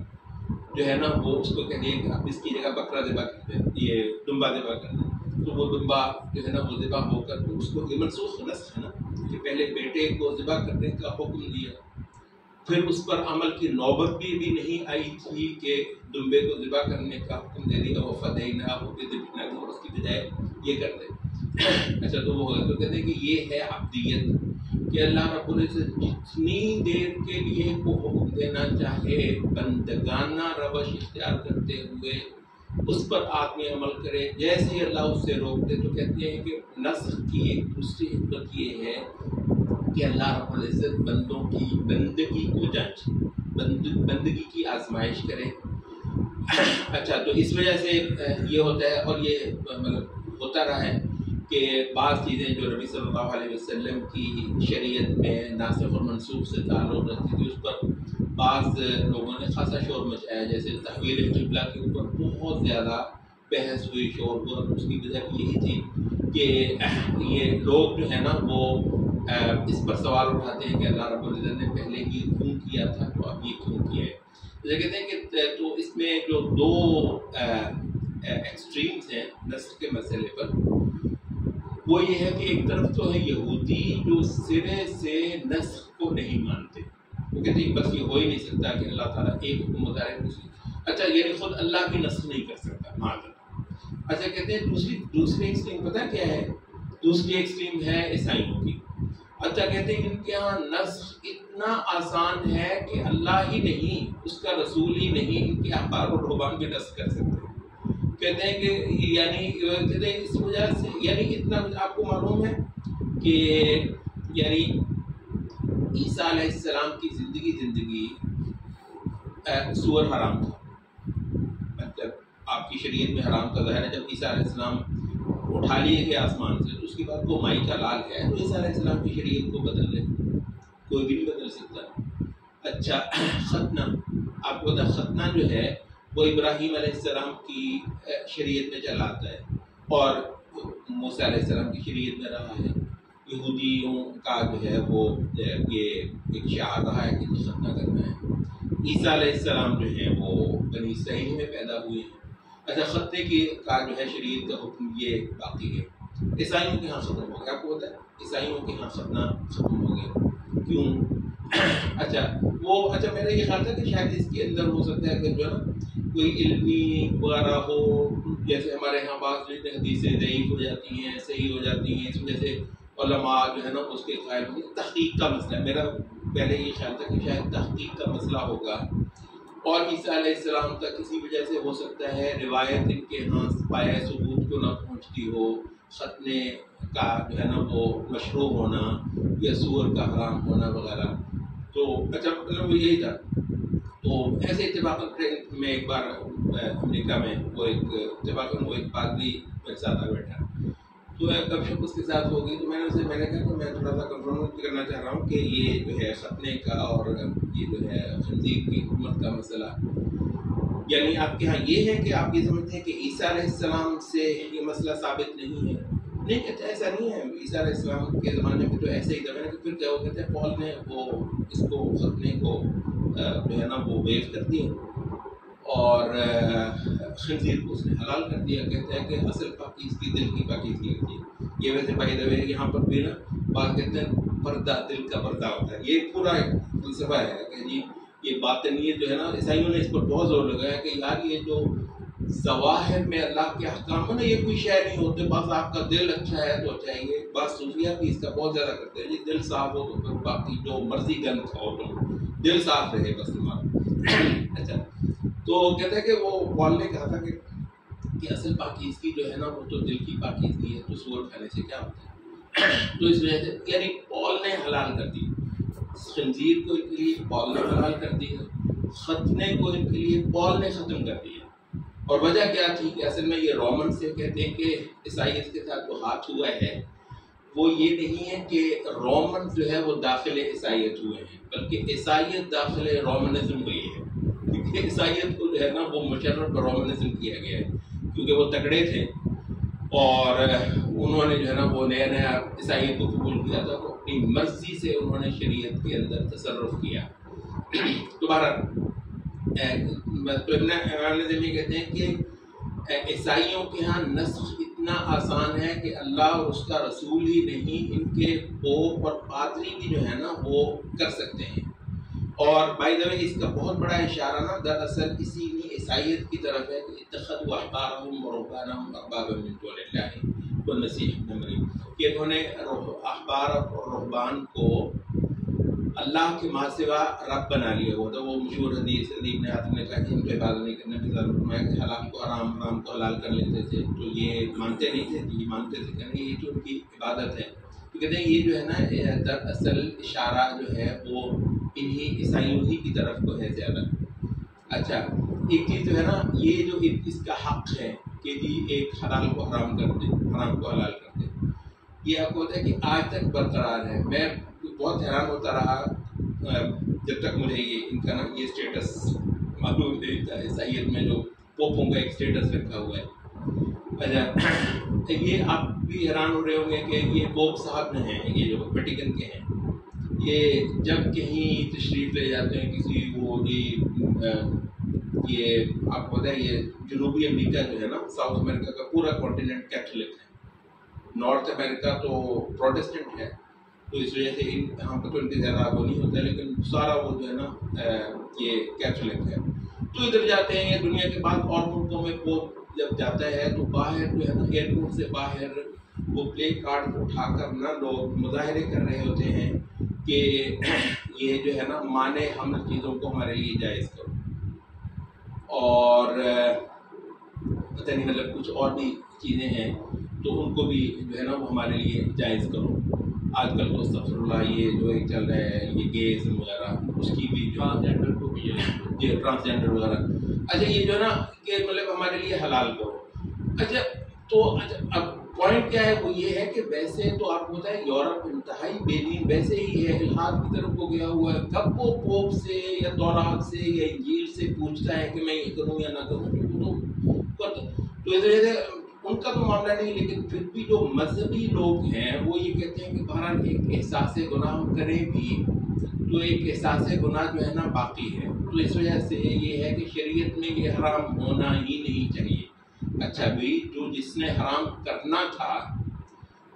جو ہے نا وہ اس کو کہہ دیا کہ اب اس کی جگہ بکرا ذبح کر دیں، یہ دمبا ذبح کر دیں، تو وہ دمبا جو ہے نا وہ ذبح ہو کر تو اس کو یہ منسوخ نسخ ہے نا کہ پہلے بیٹے کو ذبح کرنے کا حکم دیا، پھر اس پر عمل کی نوبت بھی نہیں آئی تھی کہ دمبے کو ذبح کرنے کا حکم دے دیا، وفدیناہ بذبح عظیم، اور اس کی بجائے یہ کر دے۔ اچھا تو وہ تو کہتے ہیں کہ یہ ہے عبدیت کہ اللہ رب العزت جتنی دیر کے لیے کو حکم دینا چاہے بندگانہ روش اختیار کرتے ہوئے اس پر آدمی عمل کرے، جیسے ہی اللہ اس سے روک دے۔ تو کہتے ہیں کہ نسخ کی ایک دوسری حکمت یہ ہے کہ اللہ رب العزت بندوں کی بندگی کو جانچ، بندگی کی آزمائش کرے۔ اچھا تو اس وجہ سے یہ ہوتا ہے، اور یہ مطلب ہوتا رہا ہے کہ بعض چیزیں جو نبی صلی اللہ علیہ وسلم کی شریعت میں ناسخ اور منسوخ سے تعلق رکھتی تھی اس پر بعض لوگوں نے خاصا شور مچایا، جیسے تحویل قبلہ کے اوپر بہت زیادہ بحث ہوئی، شور ہوا، اور اس کی وجہ یہی تھی کہ یہ لوگ جو ہے نا وہ اس پر سوال اٹھاتے ہیں کہ اللہ رب العزت نے پہلے یہ کیوں کیا تھا تو اب یہ کیوں کیا ہے۔ تو کہتے ہیں کہ تو اس میں جو دو ایکسٹریمز ہیں نسخ کے مسئلے پر، وہ یہ ہے کہ ایک طرف تو ہے یہودی جو سرے سے نسخ کو نہیں مانتے، وہ کہتے ہیں بس یہ ہو ہی نہیں سکتا کہ اللہ تعالیٰ ایک حکم اتارے دوسری، اچھا یعنی خود اللہ بھی نسخ نہیں کر سکتا معاذ اللہ۔ اچھا کہتے ہیں دوسری ایکسٹریم پتہ کیا ہے؟ دوسری ایکسٹریم ہے عیسائیوں کی۔ اچھا کہتے ہیں ان کے یہاں نسخ اتنا آسان ہے کہ اللہ ہی نہیں، اس کا رسول ہی نہیں، ان کے احبار و رہبان بھی نسخ کر سکتے ہیں۔ کہتے ہیں کہ یعنی کہتے ہیں اس وجہ سے یعنی اتنا آپ کو معلوم ہے کہ یعنی عیسیٰ علیہ السلام کی زندگی سور حرام تھا، مطلب آپ کی شریعت میں حرام تھا. ظاہر ہے جب عیسیٰ علیہ السلام اٹھا لیے گئے آسمان سے تو اس کے بعد وہ مائی کا لال ہے تو عیسیٰ علیہ السلام کی شریعت کو بدل دے، کوئی بھی نہیں بدل سکتا. اچھا ختنہ، آپ کو پتا ختنہ جو ہے وہ ابراہیم علیہ السلام کی شریعت میں چلا آتا ہے اور موسیٰ علیہ السلام کی شریعت میں رہا ہے. یہودیوں کا جو ہے وہ یہ ایک شعار رہا ہے کہ ختنہ کرنا ہے. عیسیٰ علیہ السلام جو ہے وہ بنی اسرائیل میں پیدا ہوئے ہیں. اچھا ختنے کی کا جو ہے شریعت کا حکم یہ باقی ہے. عیسائیوں کے ہاں ختم ہو گیا، آپ کو پتا ہے عیسائیوں کے ہاں ختنہ ختم ہو گیا. کیوں؟ اچھا میرا یہ خیال تھا کہ شاید اس کے اندر ہو سکتا ہے کہ جو ہے نا کوئی علمی وغیرہ ہو، جیسے ہمارے یہاں بعض حدیثیں ضعیف ہو جاتی ہیں، صحیح ہو جاتی ہیں، اس وجہ سے علماء جو ہے نا اس کے قائل ہوتے ہیں. تحقیق کا مسئلہ ہے، میرا پہلے یہ خیال تھا کہ شاید تحقیق کا مسئلہ ہوگا اور عیسیٰ علیہ السلام تک کسی وجہ سے ہو سکتا ہے روایت ان کے ہاں پایہ ثبوت کو نہ پہنچتی ہو، ختنے کا جو ہے نا وہ مشروع ہونا یا سور کا حرام ہونا وغیرہ. تو اچھا مطلب وہ یہی تھا. تو ایسے اتفاقاً ٹرین میں ایک بار امریکہ میں وہ ایک پادری میرے ساتھ آ بیٹھا تو گپ شپ اس کے ساتھ ہو گئی. تو میں نے کہا کہ میں تھوڑا سا کنفرم کرنا چاہ رہا ہوں کہ یہ جو ہے ختنے کا اور یہ جو ہے خنزیر کی حکومت کا مسئلہ یعنی آپ کے ہاں یہ ہے کہ آپ یہ سمجھتے ہیں کہ عیسیٰ علیہ السلام سے یہ مسئلہ ثابت نہیں ہے. نہیں کہتے ایسا نہیں ہے. عیسیٰ علیہ السلام کے زمانے میں تو ایسے ہی تھا. میں نے پھر کیا وہ کہتے ہیں پال نے وہ اس کو ختنے کو جو ہے نا وہ ویو کر دیا اور خنزیر کو اس نے حلال کر دیا. کہتے ہیں کہ اصل پاکیزگی دل کی پاکیزگی ہوتی ہے. یہ ویسے بائی دا وے یہاں پر بھی نا بات کہتے ہیں پردہ، دل کا پردہ ہوتا ہے. یہ پورا ایک فلسفہ ہے کہ جی یہ باطنیت جو ہے نا عیسائیوں نے اس پر بہت زور لگایا کہ یار یہ جو ظواہر میں اللہ کے احکام ہے نا یہ کوئی شے نہیں ہوتے. بس آپ کا دل اچھا ہے تو چاہیے. بس صوفیہ بھی اس کا بہت زیادہ کرتے ہیں جی دل صاف ہو تو پھر باقی جو مرضی گند کھاؤ تم، دل صاف رہے بس تمہارا. اچھا تو کہتا ہے کہ وہ پال نے کہا تھا کہ اصل پاکیزگی جو ہے نا وہ تو دل کی پاکیزگی ہے، تو سور کھانے سے کیا ہوتا ہے. تو اس وجہ سے یعنی پال نے حلال کر دی خنزیر کو، ان کے لیے پال نے حلال کر دی ہے. ختنے کو ان کے لیے پال نے ختم کر دیا. اور وجہ کیا تھی کہ اصل میں یہ رومن سے کہتے ہیں کہ عیسائیت کے ساتھ جو ہاتھ ہوا ہے وہ یہ نہیں ہے کہ رومن جو ہے وہ داخل عیسائیت ہوئے ہیں، بلکہ عیسائیت داخل رومنزم ہوئی ہے. کیونکہ عیسائیت کو جو ہے نا وہ مشرف رومنزم کیا گیا ہے کیونکہ وہ تگڑے تھے اور انہوں نے جو ہے نا وہ نیا عیسائیت کو قبول کیا تھا تو اپنی مرضی سے انہوں نے شریعت کے اندر تصرف کیا. دوبارہ تو ابن عزمی کہتے ہیں کہ عیسائیوں کے ہاں نسخ اتنا آسان ہے کہ اللہ اور اس کا رسول ہی نہیں ان کے پوپ اور پادری بھی جو ہے نا وہ کر سکتے ہیں. اور بائی دا وے اس کا بہت بڑا اشارہ نا دراصل اسی عیسائیت کی طرف ہے کہ اتخذوا احبارهم ورهبانهم اربابا من دون اللہ والمسیح ابن مریم، کہ انہوں نے احبار اور رہبان کو اللہ کے ماں سوا رب بنا لیا. وہ تو وہ مشہور حدیث ابن حاتم نے کہا کہ ان کو عبادت نہیں کرنے کے ظاہر فرمایا کہ حلال کو حرام، حرام کو حلال کر لیتے تھے. تو یہ مانتے نہیں تھے، یہ مانتے تھے کہ یہ جو ان کی عبادت ہے. تو کہتے ہیں یہ جو ہے نا دراصل اشارہ جو ہے وہ انہی عیسائیوں ہی کی طرف کو ہے زیادہ. اچھا ایک چیز جو ہے نا یہ جو اس کا حق ہے کہ جی ایک حلال کو حرام کر دے، حرام کو حلال کر دے، یہ آپ کو ہوتا ہے کہ آج تک برقرار ہے. میں بہت حیران ہوتا رہا جب تک مجھے یہ ان کا نا یہ اسٹیٹس معلوم نہیں تھا. عیسائیت میں جو پوپوں کا ایک اسٹیٹس رکھا ہوا ہے. اچھا یہ آپ بھی حیران ہو رہے ہوں گے کہ یہ پوپ صاحب جو ہیں یہ جو ویٹیکن کے ہیں یہ جب کہیں تشریف لے جاتے ہیں کسی وہ یہ آپ کو پتہ ہے یہ جنوبی امریکہ جو ہے نا ساؤتھ امریکہ کا پورا کانٹیننٹ کیتھولک ہے، نارتھ امریکہ تو پروٹیسٹنٹ ہے تو اس وجہ سے یہاں پہ تو ان کے زیادہ وہ نہیں ہوتا ہے، لیکن سارا وہ جو ہے نا یہ کیتھولک ہے. تو ادھر جاتے ہیں دنیا کے بعد اور ملکوں میں وہ جب جاتا ہے تو باہر جو ہے نا ایئرپورٹ سے باہر وہ پلے کارڈ اٹھا کر نا لوگ مظاہرے کر رہے ہوتے ہیں کہ یہ جو ہے نا مانے حمل چیزوں کو ہمارے لیے جائز کرو. اور پتہ نہیں مطلب کچھ اور بھی چیزیں ہیں تو ان کو بھی جو ہے نا وہ ہمارے لیے جائز کرو. آج کل تو استغفر اللہ یہ جو ایک چل رہا ہے یہ گیزم وغیرہ اس کی بھی ٹرانسجینڈر کو بھی یہ ٹرانسجینڈر وغیرہ اچھا یہ جو ہے نا کہ مطلب ہمارے لیے حلال کرو. اچھا تو اب پوائنٹ کیا ہے وہ یہ ہے کہ ویسے تو آپ کو بتائیں یورپ انتہائی بے دین ویسے ہی ہے الحاد کی طرف کو گیا ہوا ہے. کب وہ پوپ سے یا تورات سے یا انجیل سے پوچھتا ہے کہ میں یہ کروں یا نہ کروں تو اس وجہ سے ان کا تو معاملہ نہیں. لیکن پھر بھی جو مذہبی لوگ ہیں وہ یہ کہتے ہیں کہ بہرحال ایک احساس گناہ ہم کریں بھی تو ایک احساس گناہ جو ہے نا باقی ہے. تو اس وجہ سے یہ ہے کہ شریعت میں یہ حرام ہونا ہی نہیں چاہیے. اچھا بھی جو جس نے حرام کرنا تھا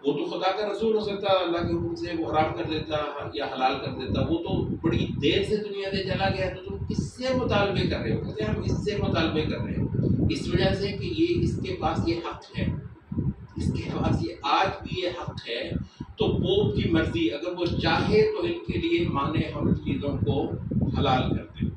وہ تو خدا کا رسول ہو سکتا اللہ کے حکم سے وہ حرام کر دیتا یا حلال کر دیتا. وہ تو بڑی دیر سے دنیا سے چلا گیا تو تم کس سے مطالبے کر رہے ہو؟ کہتے ہیں ہم اس سے مطالبے کر رہے ہیں اس وجہ سے کہ یہ اس کے پاس یہ حق ہے, اس کے پاس یہ آج بھی یہ حق ہے. تو پوپ کی مرضی اگر وہ چاہے تو ان کے لیے مانے ہم چیزوں کو حلال کر دیں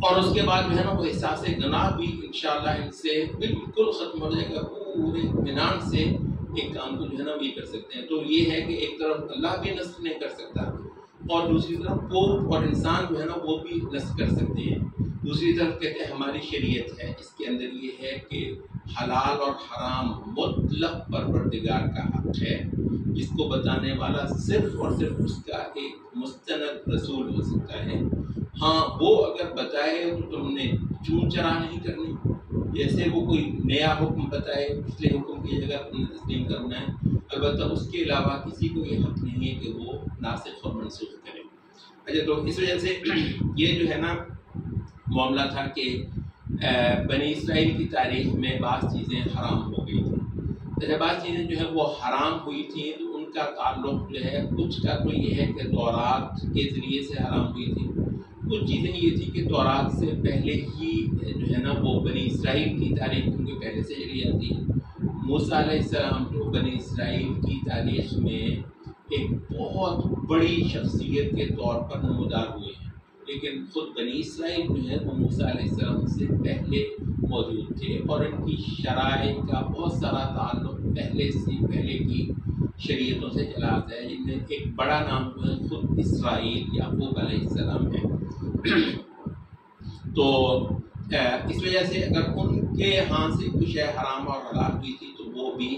اور اس کے بعد جو ہے نا وہ احساس گناہ بھی انشاءاللہ ان سے بالکل ختم ہو جائے گا. پورے اطمینان سے ایک کام کو جو ہے نا وہ کر سکتے ہیں. تو یہ ہے کہ ایک طرف اللہ بھی نسخ نہیں کر سکتا اور دوسری طرف پوپ اور انسان جو ہے نا وہ بھی نسخ کر سکتے ہیں. دوسری طرف کہتے ہیں ہماری شریعت ہے اس کے اندر یہ ہے کہ حلال اور حرام مطلق پروردگار کا حق ہے. اس کو بتانے والا صرف اور صرف اس کا ایک مستند رسول ہو سکتا ہے. ہاں وہ اگر بتائے تو تم نے چون چرا نہیں کرنی. جیسے وہ کوئی نیا حکم بتائے پچھلے حکم کی جگہ تم نے تسلیم کرنا ہے. البتہ اس کے علاوہ کسی کو یہ حق نہیں ہے کہ وہ ناسخ اور منسوخ کرے. اچھا تو اس وجہ سے یہ جو ہے نا معاملہ تھا کہ بنی اسرائیل کی تاریخ میں بعض چیزیں حرام ہو گئی تھیں. اچھا بعض چیزیں جو ہے وہ حرام ہوئی تھیں تو ان کا تعلق جو ہے کچھ کا تو یہ ہے کہ تورات کے ذریعے سے حرام ہوئی تھی. کچھ چیزیں یہ تھی کہ تورات سے پہلے ہی جو ہے نا وہ بنی اسرائیل کی تاریخ کیونکہ پہلے سے چلی جاتی ہے. موسیٰ علیہ السلام تو بنی اسرائیل کی تاریخ میں ایک بہت بڑی شخصیت کے طور پر نمودار ہوئے ہیں لیکن خود بنی اسرائیل جو ہے وہ موسیٰ علیہ السلام سے پہلے موجود تھے اور ان کی شرائع کا بہت سارا تعلق پہلے کی شریعتوں سے چلا آتا ہے جن میں ایک بڑا نام جو ہے خود اسرائیل یعقوب علیہ السلام ہے. تو اس وجہ سے اگر ان کے ہاں سے کچھ ہے حرام اور حلال ہوئی تھی تو وہ بھی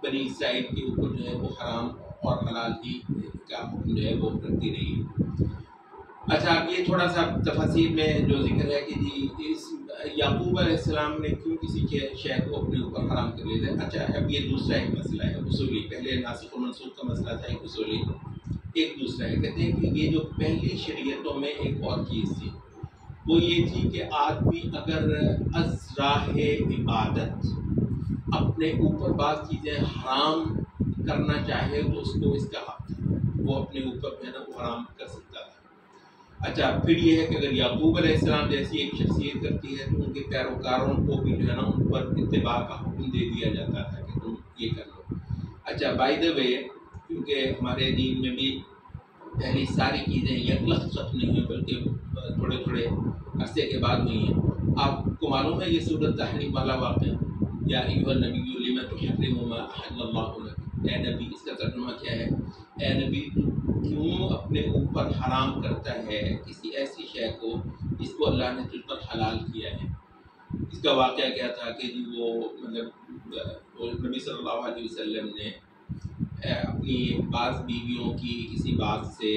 بنی اسرائیل کے اوپر جو ہے وہ حرام اور حلال ہی کا حکم جو ہے وہ رکھتی رہی. اچھا اب یہ تھوڑا سا تفاصیل میں جو ذکر ہے کہ جی اس یعقوب علیہ السلام نے کیوں کسی شے کو اپنے اوپر حرام کر لیا تھا. اچھا اب یہ دوسرا ایک مسئلہ ہے اصولی. پہلے ناسخ و منسوخ کا مسئلہ تھا ایک اصولی, ایک دوسرا ہے. کہتے ہیں کہ یہ جو پہلی شریعتوں میں ایک اور چیز تھی وہ یہ تھی کہ آدمی اگر از راہ عبادت اپنے اوپر بعض چیزیں حرام کرنا چاہے تو اس کو اس کا حق ہے, وہ اپنے اوپر جو ہے نا وہ حرام کر سکتا ہے. اچھا پھر یہ ہے کہ اگر یعقوب علیہ السلام جیسی ایک شخصیت کرتی ہے تو ان کے پیروکاروں کو بھی جو ہے نا ان پر اتباع کا حکم دے دیا جاتا تھا کہ تم یہ کر لو. اچھا بائی دا وے کیونکہ ہمارے دین میں بھی پہلی ساری چیزیں یکلخت ختم نہیں ہوئی بلکہ تھوڑے تھوڑے عرصے کے بعد ہوئی ہیں. آپ کو معلوم ہے یہ سورۃ تحریم والا واقعہ یا ایھا النبی لم تحرم ما احل اللہ لک. اے نبی اس کا ترجمہ کیا ہے؟ اے نبی تو کیوں اپنے اوپر حرام کرتا ہے کسی ایسی شے کو جس کو اللہ نے تجھ پر حلال کیا ہے. اس کا واقعہ کیا تھا کہ جی وہ مطلب نبی صلی اللہ علیہ وسلم نے اپنی بعض بیویوں کی کسی بات سے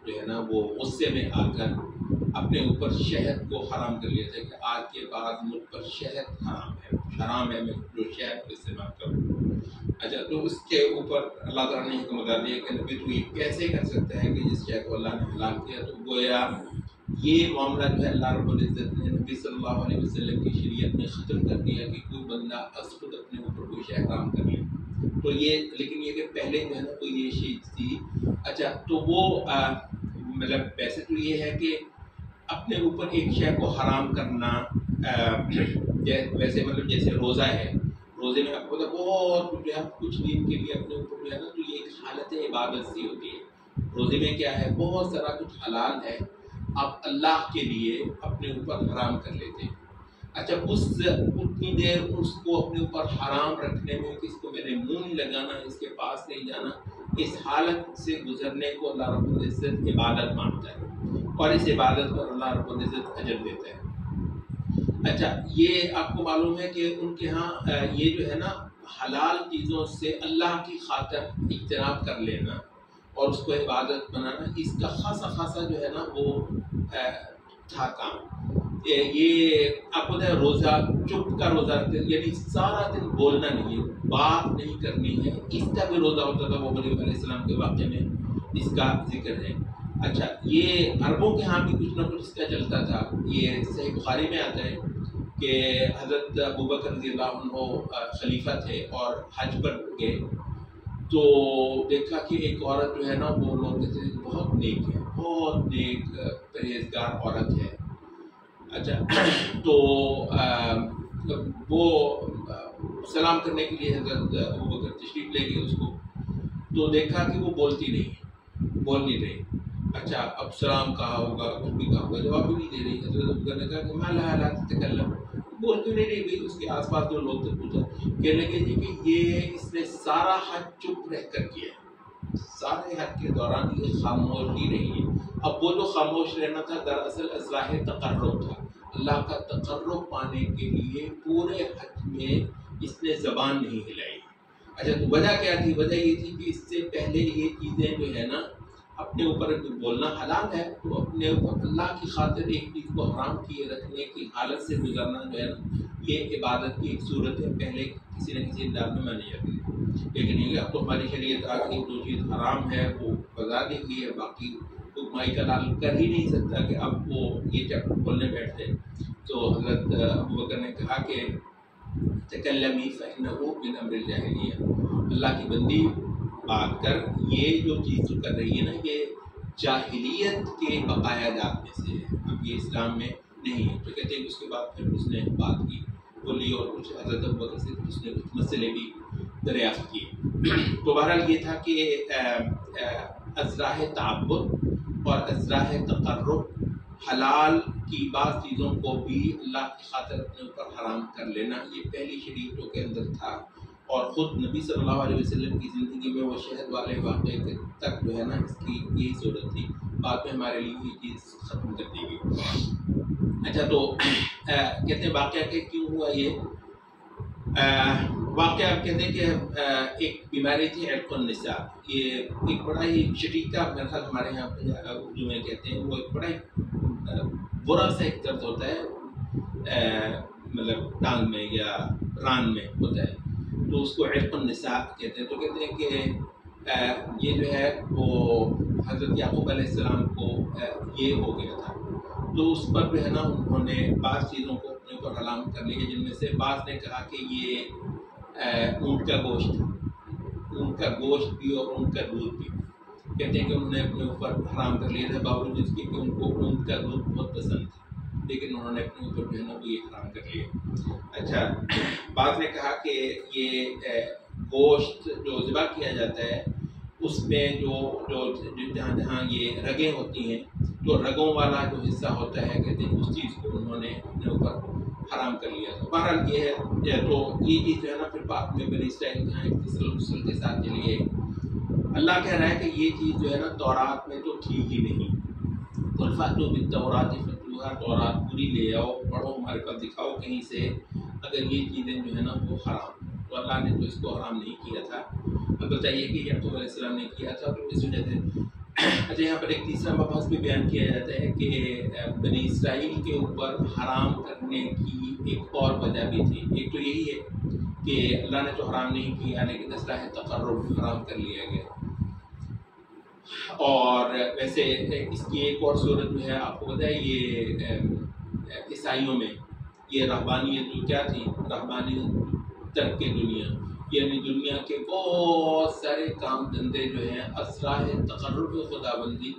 جو ہے نا وہ غصے میں آ کر اپنے اوپر شہد کو حرام کر لیا تھا کہ آج کے بعد مجھ پر شہد حرام ہے میں جو شہد کو استعمال کروں. اچھا تو اس کے اوپر اللہ تعالیٰ نے حکم لگا دیا کہ نبی تو یہ کیسے کر سکتا ہے کہ جس شہد کو اللہ نے حلال کیا. تو گویا یہ معاملہ جو ہے اللہ رب العزت نے نبی صلی اللہ علیہ وسلم کی شریعت میں ختم کر دیا کہ کوئی بندہ از خود اپنے اوپر کوئی شے حرام کر لے. تو یہ لیکن یہ کہ پہلے جو ہے نا کوئی یہ چیز تھی. اچھا تو وہ مطلب ویسے تو یہ ہے کہ اپنے اوپر ایک شے کو حرام کرنا ویسے مطلب جیسے روزہ ہے, روزے میں آپ کو بہت جو ہے کچھ دن کے لیے اپنے اوپر جو ہے نا تو یہ ایک حالت عبادت سی ہوتی ہے. روزے میں کیا ہے بہت سارا کچھ حلال ہے آپ اللہ کے لیے اپنے اوپر حرام کر لیتے ہیں. اچھا اتنی دیر اس کو اپنے اوپر حرام رکھنے میں کہ اس کو میرے منہ نہیں لگانا، اس کے پاس نہیں جانا، اس حالت سے گزرنے کو اللہ رب العزت عبادت مانتا ہے اور اس عبادت پر اللہ رب العزت اجر دیتا ہے۔ اچھا یہ آپ کو معلوم ہے کہ ان کے ہاں یہ جو ہے نا حلال چیزوں سے اللہ کی خاطر اجتناب کر لینا اور اس کو عبادت بنانا، اس کا خاصا جو ہے نا وہ تھا کام۔ یہ آپ کو روزہ چپ کا روزہ رکھتے، یعنی سارا دن بولنا نہیں ہے، بات نہیں کرنی ہے، اس کا بھی روزہ ہوتا تھا۔ وہ علیہ السلام کے واقعے میں اس کا ذکر ہے۔ اچھا یہ عربوں کے ہاں بھی کچھ نہ کچھ اس کا چلتا تھا۔ یہ صحیح بخاری میں آتا ہے کہ حضرت ابوبکر رضی اللہ عنہ خلیفہ تھے اور حج پر گئے تو دیکھا کہ ایک عورت جو ہے نا وہ لوگ کہتے ہیں بہت نیک ہے، بہت نیک پرہیزگار عورت ہے۔ اچھا تو وہ سلام کرنے کے لیے حضرت ابوبکر تشریف لے گئے اس کو، تو دیکھا کہ وہ بولتی نہیں، بول نہیں رہی۔ اچھا اب سلام کہا ہوگا، کچھ بھی کہا ہوگا، جواب بھی نہیں دے رہی۔ حضرت ابوبکر نے کہا کہ ما لہا لا تتکلم، بول کیوں نہیں رہی بھائی؟ اس کے آس پاس جو لوگ تھے پوچھا، کہنے لگے جی کہ یہ اس نے سارا حج چپ رہ کر کیا ہے، سارے حج کے دوران یہ خاموش ہی رہی ہے۔ اب وہ جو خاموش رہنا تھا دراصل اصلاح تقرب تھا، اللہ کا تقرب پانے کے لیے پورے حج میں اس نے زبان نہیں ہلائی۔ اچھا تو وجہ کیا تھی؟ وجہ یہ تھی کہ اس سے پہلے یہ چیزیں جو ہے نا اپنے اوپر بولنا حلال ہے، تو اپنے اوپر اللہ کی خاطر ایک چیز کو حرام کیے رکھنے کی حالت سے گزرنا جو ہے نا یہ عبادت کی ایک صورت ہے، پہلے کسی نہ کسی انداز میں مانی جاتی ہے۔ لیکن یہ اب تو ہماری شریعت آ گئی، جو چیز حرام ہے وہ بتا دی گئی ہے، باقی حکمائی کا لال کر ہی نہیں سکتا کہ اب وہ یہ چیپٹر کھولنے بیٹھتے۔ تو حضرت ابوبکر نے کہا کہ تکلمی فإنہ من امر الجاہلیہ، اللہ کی بندی بات کر، یہ جو چیز کر رہی ہے نا یہ جاہلیت کے بقایا جات میں سے ہے، اب یہ اسلام میں نہیں ہے۔ تو کہتے ہیں کہ اس کے بعد پھر اس نے بات کی بولی اور کچھ حضرت ابوبکر سے اس نے کچھ مسئلے بھی دریافت کیے۔ تو بہرحال یہ تھا کہ ازراہ تعبد اور ازراہ تقرب، حلال کی بعض چیزوں کو بھی اللہ کی خاطر اپنے اوپر حرام کر لینا، یہ پہلی شریعتوں کے اندر تھا۔ اور خود نبی صلی اللہ علیہ وسلم کی زندگی میں وہ شہد والے واقعے تک جو ہے نا اس کی یہی صورت تھی، بعد میں ہمارے لیے یہ چیز ختم کر دی گئی۔ اچھا تو کہتے ہیں واقعہ کہ کیوں ہوا یہ واقعہ؟ کہتے ہیں کہ ایک بیماری تھی عرق النساء، یہ ایک بڑا ہی شٹیکا، میرے خیال ہمارے یہاں اردو میں کہتے ہیں، وہ ایک بڑا ہی برا سا ایک درد ہوتا ہے، مطلب ٹانگ میں یا ران میں ہوتا ہے، تو اس کو عرق النساء کہتے ہیں۔ تو کہتے ہیں کہ یہ جو ہے وہ حضرت یعقوب علیہ السلام کو یہ ہو گیا تھا، تو اس پر جو ہے نا انہوں نے بعض چیزوں کو اپنے اوپر حرام کر لیا، جن میں سے بعض نے کہا کہ یہ اونٹ کا گوشت، اونٹ کا گوشت بھی اور اونٹ کا دودھ بھی، کہتے ہیں کہ انہوں نے اپنے اوپر حرام کر لیا تھا، باوجود اس کے کہ ان کو اونٹ کا دودھ بہت پسند تھا، لیکن انہوں نے اپنے اوپر جو ہے نا وہ یہ حرام کر لیا۔ اچھا بعض نے کہا کہ یہ گوشت جو ذبح کیا جاتا ہے اس میں جو جہاں جہاں یہ رگیں ہوتی ہیں، تو رگوں والا جو حصہ ہوتا ہے کہتے ہیں اس چیز کو انہوں نے اپنے اوپر حرام کر لیا تھا۔ بہرحال یہ ہے، تو یہ چیز جو ہے نا پھر بعد میں بنی اسرائیل جہاں ایک تسلسل کے ساتھ چلی گئی۔ اللہ کہہ رہا ہے کہ یہ چیز جو ہے نا تورات میں تو تھی ہی نہیں، قل فأتوا بالتوراۃ فاتلوها، تورات پوری لے آؤ، پڑھو، ہمارے پاس دکھاؤ کہیں سے اگر یہ چیزیں جو ہے نا وہ حرام، تو اللہ نے تو اس کو حرام نہیں کیا تھا۔ اب بتائیے کہ یعقوب علیہ السلام نے کیا تھا، تو اس وجہ سے اچھا یہاں پر ایک تیسرا مبحث بھی بیان کیا جاتا ہے کہ بنی اسرائیل کے اوپر حرام کرنے کی ایک اور وجہ بھی تھی۔ ایک تو یہی ہے کہ اللہ نے تو حرام نہیں کیا، لیکن اصلاح تقرب حرام کر لیا گیا۔ اور ویسے اس کی ایک اور صورت جو ہے آپ کو پتہ ہے، یہ عیسائیوں میں یہ رہبانیت جو کیا تھی، رہبانیت ترک دنیا، یعنی دنیا کے بہت سارے کام دھندے جو ہیں اصلاح تقرب خدا بندی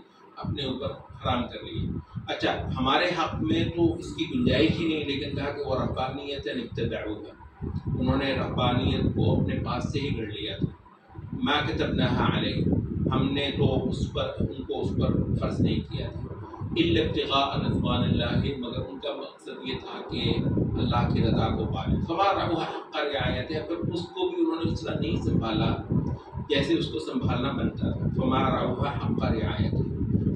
اپنے اوپر حرام کر لی۔ اچھا ہمارے حق میں تو اس کی گنجائش ہی نہیں، لیکن کہا کہ وہ رہبانیت ابتدعوها، انہوں نے رہبانیت کو اپنے پاس سے ہی گھڑ لیا تھا۔ ما کتبناها علیہ، ہم نے تو اس پر ان کو اس پر فرض نہیں کیا تھا۔ الا ابتغاء رضوان اللہ، مگر ان کا مقصد یہ تھا کہ اللہ کی رضا کو پالیں. فما رعوها حق رعایتها، پھر اس کو بھی انہوں نے اس طرح نہیں سنبھالا جیسے اس کو سنبھالنا بنتا تھا. فما رعوها حق رعایتها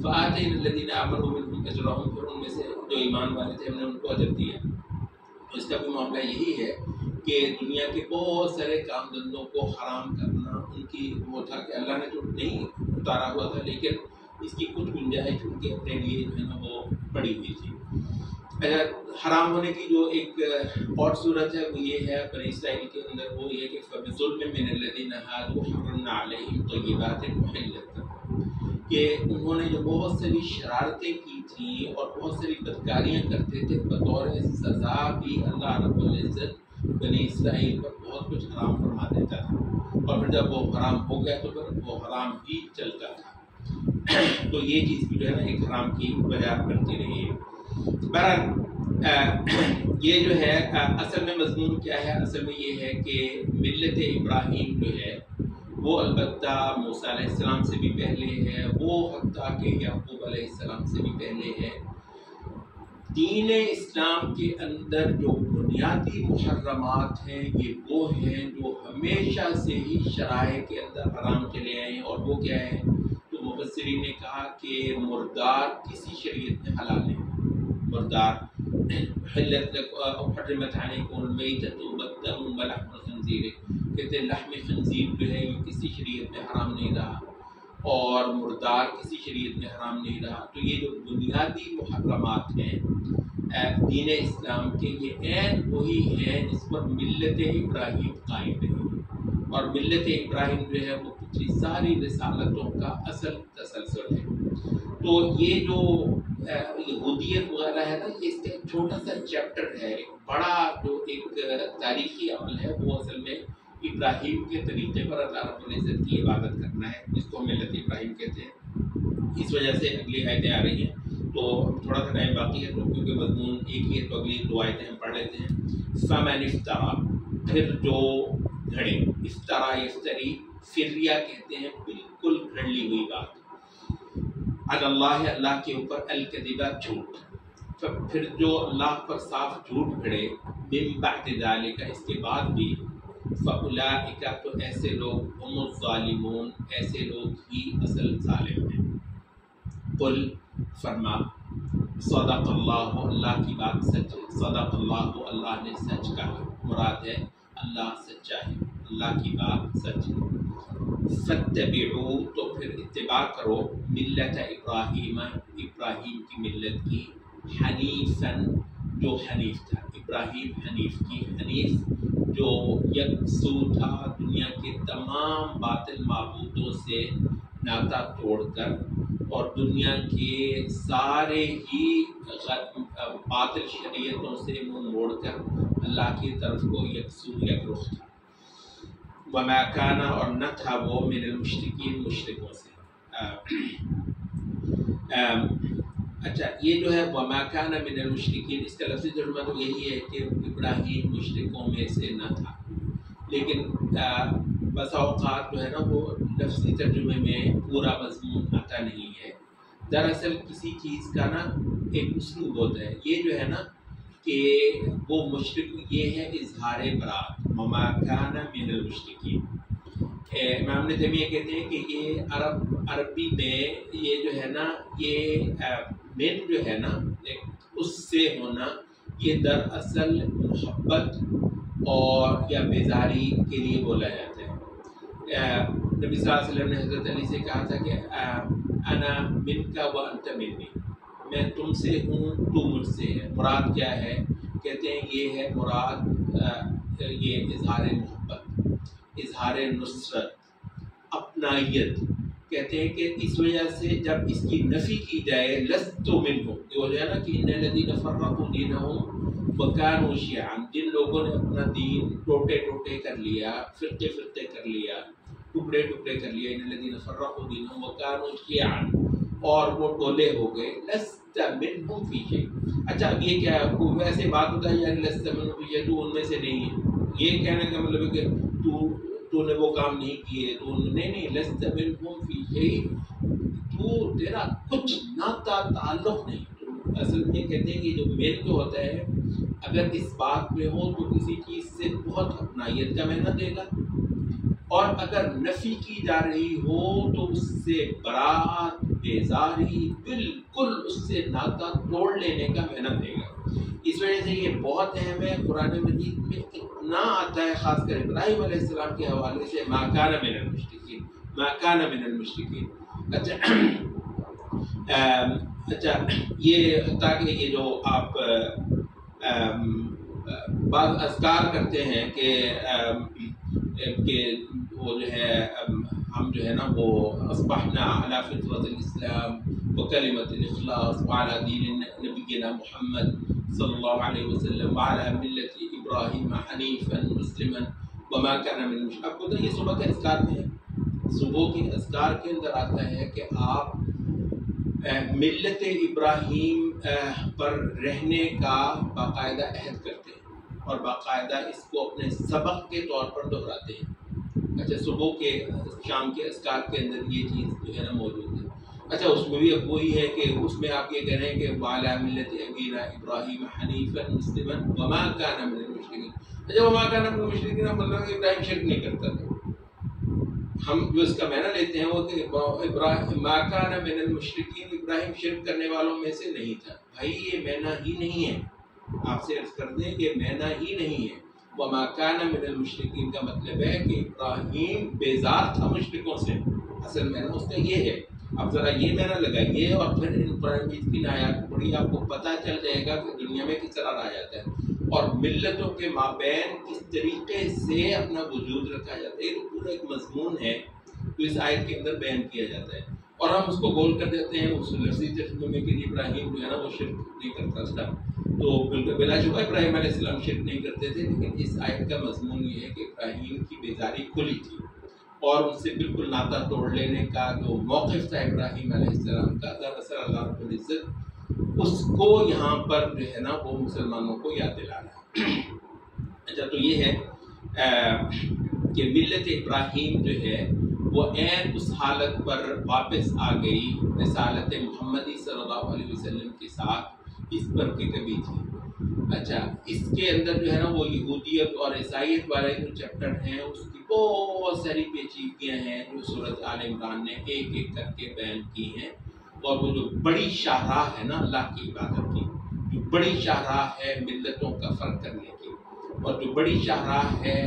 فآتینا الذین آمنوا منهم اجرهم، پھر ان میں سے جو ایمان والے تھے ہم نے ان کو اجر دیا. اس کا بھی معاملہ یہی ہے کہ دنیا کے بہت سارے کام دھندوں کو حرام کرنا ان کی وہ تھا کہ اللہ نے تو نہیں اتارا ہوا تھا، لیکن اس کی کچھ گنجائش ان کے اپنے لیے جو ہے نا وہ پڑی ہوئی تھی. حرام ہونے کی جو ایک اور صورت ہے وہ یہ ہے بنی اسرائیل کے اندر، وہ یہ کہ فَبِظُلْمٍ مِّنَ الَّذِينَ هَادُوا حَرَّمْنَا عَلَيْهِمْ طَيِّبَاتٍ أُحِلَّتْ لَهُمْ، کہ انہوں نے جو بہت ساری شرارتیں کی تھیں اور بہت ساری بدکاریاں کرتے تھے، بطور سزا بھی اللہ رب العزت بنی اسرائیل پر بہت کچھ حرام فرما دیتا تھا، اور پھر جب وہ حرام ہو گیا تو پھر وہ حرام ہی چلتا تھا. تو یہ چیز بھی جو ہے نا ایک حرام کی وجہ بنتی رہی ہے. بہرحال یہ جو ہے اصل میں مضمون کیا ہے؟ اصل میں یہ ہے کہ ملت ابراہیم جو ہے وہ البتہ موسیٰ علیہ السلام سے بھی پہلے ہے، وہ حتیٰ کہ یعقوب علیہ السلام سے بھی پہلے ہے. دین اسلام کے اندر جو بنیادی محرمات ہیں یہ وہ ہیں جو ہمیشہ سے ہی شرائع کے اندر حرام چلے آئے ہیں. اور وہ کیا ہے؟ تو مفسرین نے کہا کہ مردار کسی شریعت میں حلال ہے. مردار حرمت علیکم المیتۃ والدم ولحم الخنزیر، کہتے ہیں لحم خنزیر جو ہے یہ کسی شریعت میں حرام نہیں رہا، اور مردار کسی شریعت میں حرام نہیں رہا. تو یہ جو بنیادی محرمات ہیں دین اسلام کے، یہ عین وہی ہیں جس پر ملت ابراہیم قائم رہی، اور ملت ابراہیم جو ہے وہ پچھلی ساری رسالتوں کا اصل تسلسل ہے. تو یہ جو یہودیت وغیرہ ہے نا، یہ اس کا ایک چھوٹا سا چیپٹر ہے. ایک بڑا جو ایک تاریخی عمل ہے وہ اصل میں ابراہیم کے طریقے پر اللہ رب العزت کی عبادت کرنا ہے، جس کو ملت ابراہیم کہتے ہیں. اس وجہ سے اگلی آیتیں آ رہی ہیں، تو تھوڑا سا ٹائم باقی ہے تو کیونکہ مضمون ایک ہی ہے تو اگلی دو آیتیں ہم پڑھ لیتے ہیں. فَمَنِ افْتَرَى، پھر جو گھڑے، افطرا یفتری فریا کہتے ہیں بالکل گھڑلی ہوئی بات، علی اللہ اللہ کے اوپر الکذبہ جھوٹ، پھر جو اللہ پر صاف جھوٹ گھڑے، من بعد ذالک اس کے بعد بھی، فاولئک تو ایسے لوگ هم الظالمون ایسے لوگ ہی اصل ظالم ہیں. قل فرما، صدق اللہ اللہ کی بات سچ ہے، صدق اللہ اللہ نے سچ کہا، مراد ہے اللہ سچا ہے، اللہ کی بات سچ ہے. فاتبعوا تو پھر اتباع کرو، ملت ابراہیم ابراہیم کی ملت کی، حنیفاً جو حنیف تھا، ابراہیم حنیف کی، حنیف جو یکسو تھا دنیا کے تمام باطل معبودوں سے ناتا توڑ کر، اور دنیا کے سارے ہی باطل شریعتوں سے منہ موڑ کر اللہ کی طرف کو یکسو یک رخ تھا. وما کانا اور نہ تھا وہ من المشرکین مشرکوں سے. اچھا یہ جو ہے وما کانا من المشرکین، اس کا لفظی ترجمہ تو یہی ہے کہ ابراہیم مشرکوں میں سے نہ تھا، لیکن بسا اوقات جو ہے نا وہ لفظی ترجمے میں پورا مضمون آتا نہیں ہے. دراصل کسی چیز کا نا ایک اسلوب ہوتا ہے، یہ جو ہے نا کہ وہ مشرک یہ ہے اظہار برات، وما کان من المشرکین. امام ابن تیمیہ کہتے ہیں کہ یہ عربی میں یہ جو ہے نا یہ من جو ہے نا اس سے ہونا، یہ دراصل محبت اور یا بیزاری کے لیے بولا جاتا ہے. نبی صلی اللہ علیہ وسلم نے حضرت علی سے کہا تھا کہ انا منک و انت منی، میں تم سے ہوں تو مجھ سے ہے. مراد کیا ہے؟ کہتے ہیں یہ ہے مراد یہ اظہار محبت، اظہار نصرت، اپنائیت. کہتے ہیں کہ اس وجہ سے جب اس کی نفی کی جائے لست منہ، یہ ہو جائے نا کہ ان الذین فرقوا دینہم وکانوا شیعا، جن لوگوں نے اپنا دین ٹوٹے ٹوٹے کر لیا، فرقے فرقے کر لیا، ٹکڑے ٹکڑے کر لیا، ان الذین فرقوا دینہم وکانوا شیعا، اور وہ ٹولے ہو گئے، لست منہم فی شیء. اچھا اب یہ کیا ہے؟ کوئی ویسے بات ہوتا ہے یار لست منہم فی شیء، تو ان میں سے نہیں ہے. یہ کہنے کا مطلب ہے کہ تو تو نے وہ کام نہیں کیے تو نہیں لست منہم فی شیء، تو تیرا کچھ ناتا تعلق نہیں. اصل میں کہتے ہیں کہ جو میل جو ہوتا ہے اگر اس بات میں ہو تو کسی چیز سے بہت اپنائیت کا معنی دے گا، اور اگر نفی کی جا رہی ہو تو اس سے برات، بیزاری، بالکل اس سے ناتا توڑ لینے کا معنی دے گا. اس وجہ سے یہ بہت اہم ہے. قرآن مجید میں اتنا آتا ہے خاص کر ابراہیم علیہ السلام کے حوالے سے ما کان من المشرکین، ما کان من المشرکین. اچھا یہ حتیٰ کہ یہ جو آپ بعض اذکار کرتے ہیں کہ وہ جو ہے ہم جو ہے نا وہ اصبحنا علی فطرۃ الاسلام وکلمۃ الاخلاص وعلی دین نبینا محمد صلی اللہ علیہ وسلم وعلی ملت ابراہیم حنیفا مسلما وما کان من المشرکین. آپ کو یہ صبح کے اذکار میں ہے، صبح کے اذکار کے اندر آتا ہے کہ آپ ملت ابراہیم پر رہنے کا باقاعدہ عہد کرتے ہیں اور باقاعدہ اس کو اپنے سبق کے طور پر دہراتے ہیں. اچھا صبح کے شام کے اذکار کے اندر یہ چیز جو ہے نا موجود ہے. اچھا اس میں بھی اب وہی ہے کہ اس میں آپ یہ کہہ رہے ہیں کہ وعلی ملت ابینا ابراہیم حنیفا مسلما وما کان من المشرکین. اچھا وما کان من المشرکین مطلب کہ ابراہیم شرک نہیں کرتا تھا. ہم جو اس کا معنی لیتے ہیں وہ کہ ابراہیم ما کان من المشرکین، ابراہیم شرک کرنے والوں میں سے نہیں تھا. بھائی یہ معنی ہی نہیں ہے، آپ سے عرض کر دیں کہ معنی ہی نہیں ہے. وما کان من المشرکین کا مطلب ہے کہ ابراہیم بیزار تھا مشرکوں سے. اصل معنی اس کا یہ ہے. اب ذرا یہ معنی لگائیے اور پھر ان قرآن مجید کی آیات کو پڑھیے، آپ کو پتہ چل جائے گا کہ دنیا میں کس طرح رہا جاتا ہے اور ملتوں کے مابین کس طریقے سے اپنا وجود رکھا جاتا ہے. یہ تو پورا ایک مضمون ہے جو اس آیت کے اندر بیان کیا جاتا ہے اور ہم اس کو گول کر دیتے ہیں اس لفظی ترجمے کے لیے ابراہیم جو ہے نا وہ شرک نہیں کرتا تھا. تو بالکل بلا شبہ ابراہیم علیہ السلام شرک نہیں کرتے تھے، لیکن اس آیت کا مضمون یہ ہے کہ ابراہیم کی بیزاری کھلی تھی اور ان سے بالکل ناطا توڑ لینے کا جو موقف تھا ابراہیم علیہ السلام کا، دراصل اللہ رب العزت اس کو یہاں پر جو ہے نا وہ مسلمانوں کو یاد دلا رہا ہے. اچھا تو یہ ہے کہ ملت ابراہیم جو ہے وہ عین اس حالت پر واپس آ گئی رسالت محمدی صلی اللہ علیہ وسلم کے ساتھ اس پر کہ کبھی تھی. اچھا اس کے اندر جو ہے نا وہ یہودیت اور عیسائیت والے جو چیپٹر ہیں اس کی بہت ساری پیچیدگیاں ہیں جو سورۃ آل عمران نے ایک ایک کر کے بیان کی ہیں. اور وہ جو بڑی شاہراہ ہے نا اللہ کی عبادت کی، جو بڑی شاہراہ ہے ملتوں کا فرق کرنے کی، اور جو بڑی شاہراہ ہے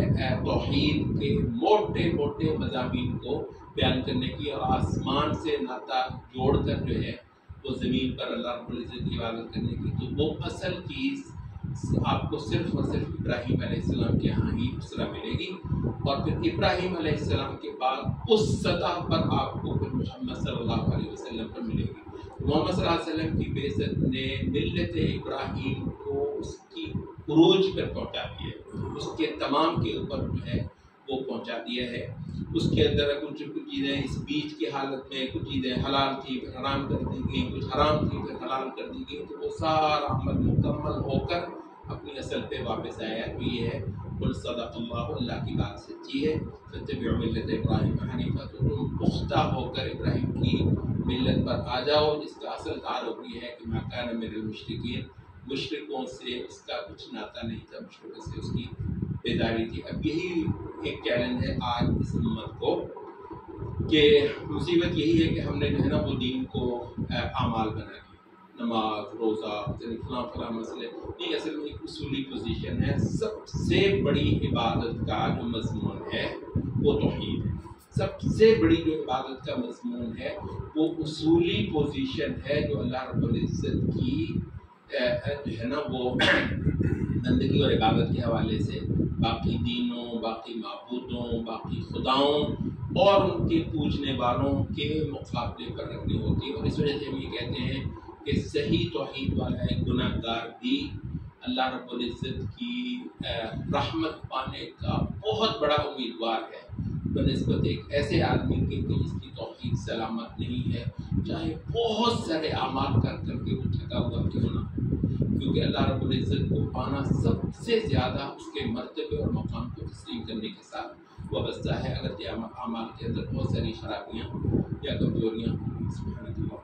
توحید کے موٹے موٹے مضامین کو بیان کرنے کی اور آسمان سے ناطا جوڑ کر جو ہے وہ زمین پر اللہ رب العزت کی عبادت کرنے کی، تو وہ اصل چیز آپ کو صرف اور صرف ابراہیم علیہ السلام کے ہاں ہی اس طرح ملے گی. اور پھر ابراہیم علیہ السلام کے بعد اس سطح پر آپ کو پھر محمد صلی اللہ علیہ وسلم پر ملے گی. محمد صلی اللہ علیہ وسلم کی بعثت نے ملت ابراہیم کو اس کی عروج پر پہنچا دیا ہے، اس کے تمام کے اوپر جو ہے وہ پہنچا دیا ہے. اس کے اندر کچھ چیزیں اس بیچ کی حالت میں کچھ چیزیں حلال تھی پھر حرام کر دی گئیں، کچھ حرام تھی پھر حلال کر دی گئی، تو وہ سارا عمل مکمل ہو کر اپنی اصل پہ واپس آیا. تو یہ ہے قل صدق اللہ، اللہ کی بات سچی ہے. فاتبعوا ملت ابراہیم حنیفا، تو تم پختہ ہو کر ابراہیم کی ملت پر آ جاؤ جس کا اصل تعلق یہ ہے کہ ما کان من المشرکین، مشرکوں سے اس کا کچھ ناتا نہیں تھا، مشرکوں سے اس کی بیداری تھی. اب یہی ایک چیلنج ہے آج اس امت کو کہ مصیبت یہی ہے کہ ہم نے جو ہے نا وہ دین کو اعمال بنا لیا، نماز روزہ فلاں فلاں مسئلے نہیں. اصل میں ایک اصولی پوزیشن ہے. سب سے بڑی عبادت کا جو مضمون ہے وہ توحید ہے. سب سے بڑی جو عبادت کا مضمون ہے وہ اصولی پوزیشن ہے جو اللہ رب العزت کی جو ہے نا وہ بندگی اور عبادت کے حوالے سے باقی دینوں، باقی معبودوں، باقی خداؤں اور ان کے پوجنے والوں کے مقابلے پر رکھنی ہوتی ہے. اور اس وجہ سے ہم یہ کہتے ہیں کہ صحیح توحید والا ایک گناہ گار بھی اللہ رب العزت کی رحمت پانے کا بہت بڑا امیدوار ہے بنسبت ایک ایسے آدمی کے جس کی توحید سلامت نہیں ہے، چاہے بہت سارے اعمال کر کر کے وہ تھکا ہوا کیوں نہ ہو. کیونکہ اللہ رب العزت کو پانا سب سے زیادہ اس کے مرتبے اور مقام کو تسلیم کرنے کے ساتھ وابستہ ہے، اگرچہ اعمال کے اندر بہت ساری خرابیاں یا کمزوریاں. سبحان اللہ.